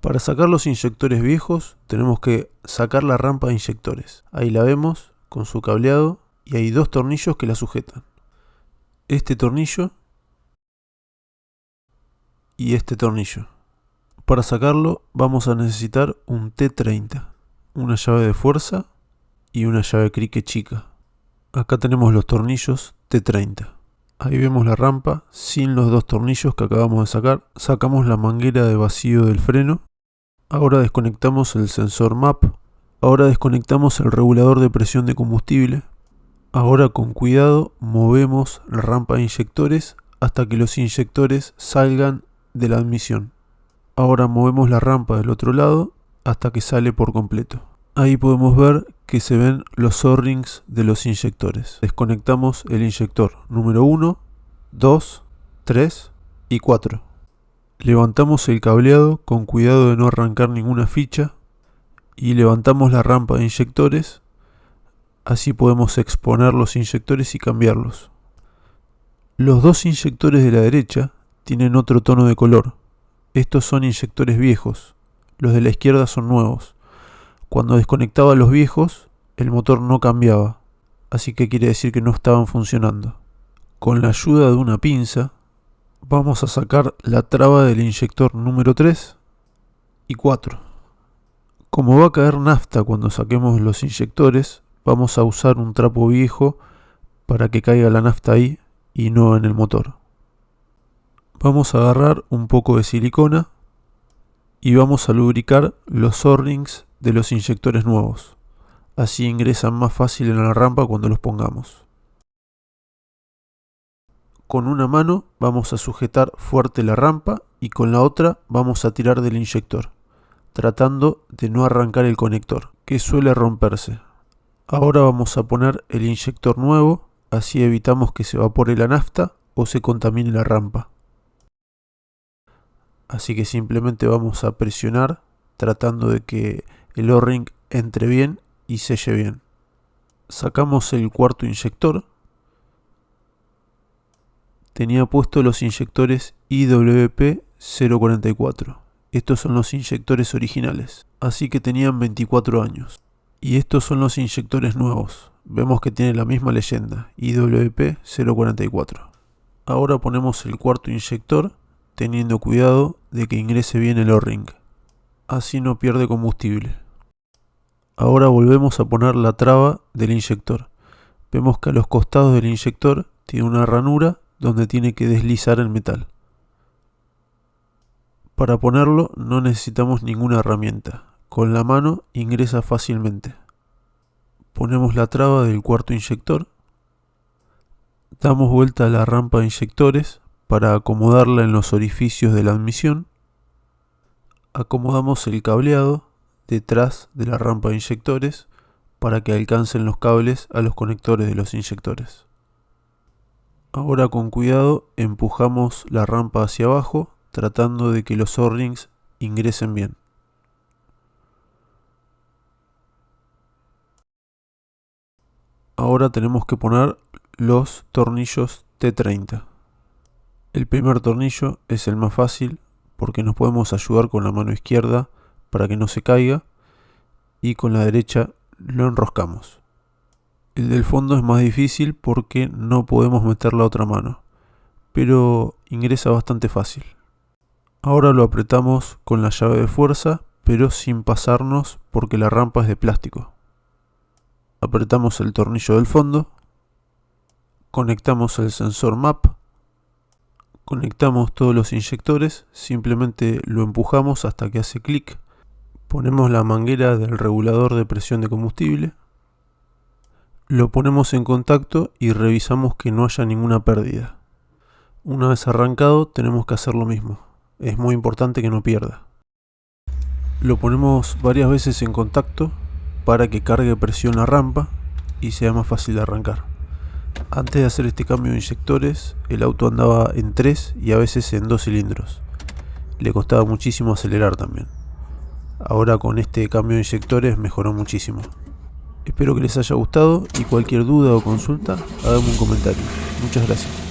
Para sacar los inyectores viejos tenemos que sacar la rampa de inyectores. Ahí la vemos con su cableado y hay dos tornillos que la sujetan. Este tornillo y este tornillo. Para sacarlo vamos a necesitar un T30, una llave de fuerza y una llave cricket chica. Acá tenemos los tornillos T30. Ahí vemos la rampa sin los dos tornillos que acabamos de sacar. Sacamos la manguera de vacío del freno. Ahora desconectamos el sensor MAP. Ahora desconectamos el regulador de presión de combustible. Ahora con cuidado movemos la rampa de inyectores hasta que los inyectores salgan de la admisión. Ahora movemos la rampa del otro lado hasta que sale por completo. Ahí podemos ver que se ven los O-rings de los inyectores. Desconectamos el inyector número 1, 2, 3 y 4. Levantamos el cableado con cuidado de no arrancar ninguna ficha y levantamos la rampa de inyectores. Así podemos exponer los inyectores y cambiarlos. Los dos inyectores de la derecha tienen otro tono de color. Estos son inyectores viejos. Los de la izquierda son nuevos. Cuando desconectaba los viejos, el motor no cambiaba, así que quiere decir que no estaban funcionando. Con la ayuda de una pinza, vamos a sacar la traba del inyector número 3 y 4. Como va a caer nafta cuando saquemos los inyectores, vamos a usar un trapo viejo para que caiga la nafta ahí y no en el motor. Vamos a agarrar un poco de silicona y vamos a lubricar los O-rings de los inyectores nuevos. Así ingresan más fácil en la rampa cuando los pongamos. Con una mano vamos a sujetar fuerte la rampa y con la otra vamos a tirar del inyector, tratando de no arrancar el conector, que suele romperse. Ahora vamos a poner el inyector nuevo, así evitamos que se evapore la nafta o se contamine la rampa. Así que simplemente vamos a presionar tratando de que el O-ring entre bien y selle bien. Sacamos el cuarto inyector. Tenía puesto los inyectores IWP-044. Estos son los inyectores originales, así que tenían 24 años. Y estos son los inyectores nuevos. Vemos que tiene la misma leyenda, IWP-044. Ahora ponemos el cuarto inyector, teniendo cuidado de que ingrese bien el O-ring. Así no pierde combustible. Ahora volvemos a poner la traba del inyector. Vemos que a los costados del inyector tiene una ranura donde tiene que deslizar el metal. Para ponerlo no necesitamos ninguna herramienta. Con la mano ingresa fácilmente. Ponemos la traba del cuarto inyector. Damos vuelta a la rampa de inyectores para acomodarla en los orificios de la admisión. Acomodamos el cableado detrás de la rampa de inyectores para que alcancen los cables a los conectores de los inyectores. Ahora con cuidado empujamos la rampa hacia abajo tratando de que los O-rings ingresen bien. Ahora tenemos que poner los tornillos T30. El primer tornillo es el más fácil porque nos podemos ayudar con la mano izquierda para que no se caiga y con la derecha lo enroscamos. El del fondo es más difícil porque no podemos meter la otra mano, pero ingresa bastante fácil. Ahora lo apretamos con la llave de fuerza, pero sin pasarnos porque la rampa es de plástico. Apretamos el tornillo del fondo, conectamos el sensor MAP, conectamos todos los inyectores, simplemente lo empujamos hasta que hace clic, ponemos la manguera del regulador de presión de combustible, lo ponemos en contacto y revisamos que no haya ninguna pérdida. Una vez arrancado tenemos que hacer lo mismo, es muy importante que no pierda. Lo ponemos varias veces en contacto para que cargue presión la rampa y sea más fácil de arrancar. Antes de hacer este cambio de inyectores, el auto andaba en 3 y a veces en 2 cilindros. Le costaba muchísimo acelerar también. Ahora con este cambio de inyectores mejoró muchísimo. Espero que les haya gustado y cualquier duda o consulta, háganme un comentario. Muchas gracias.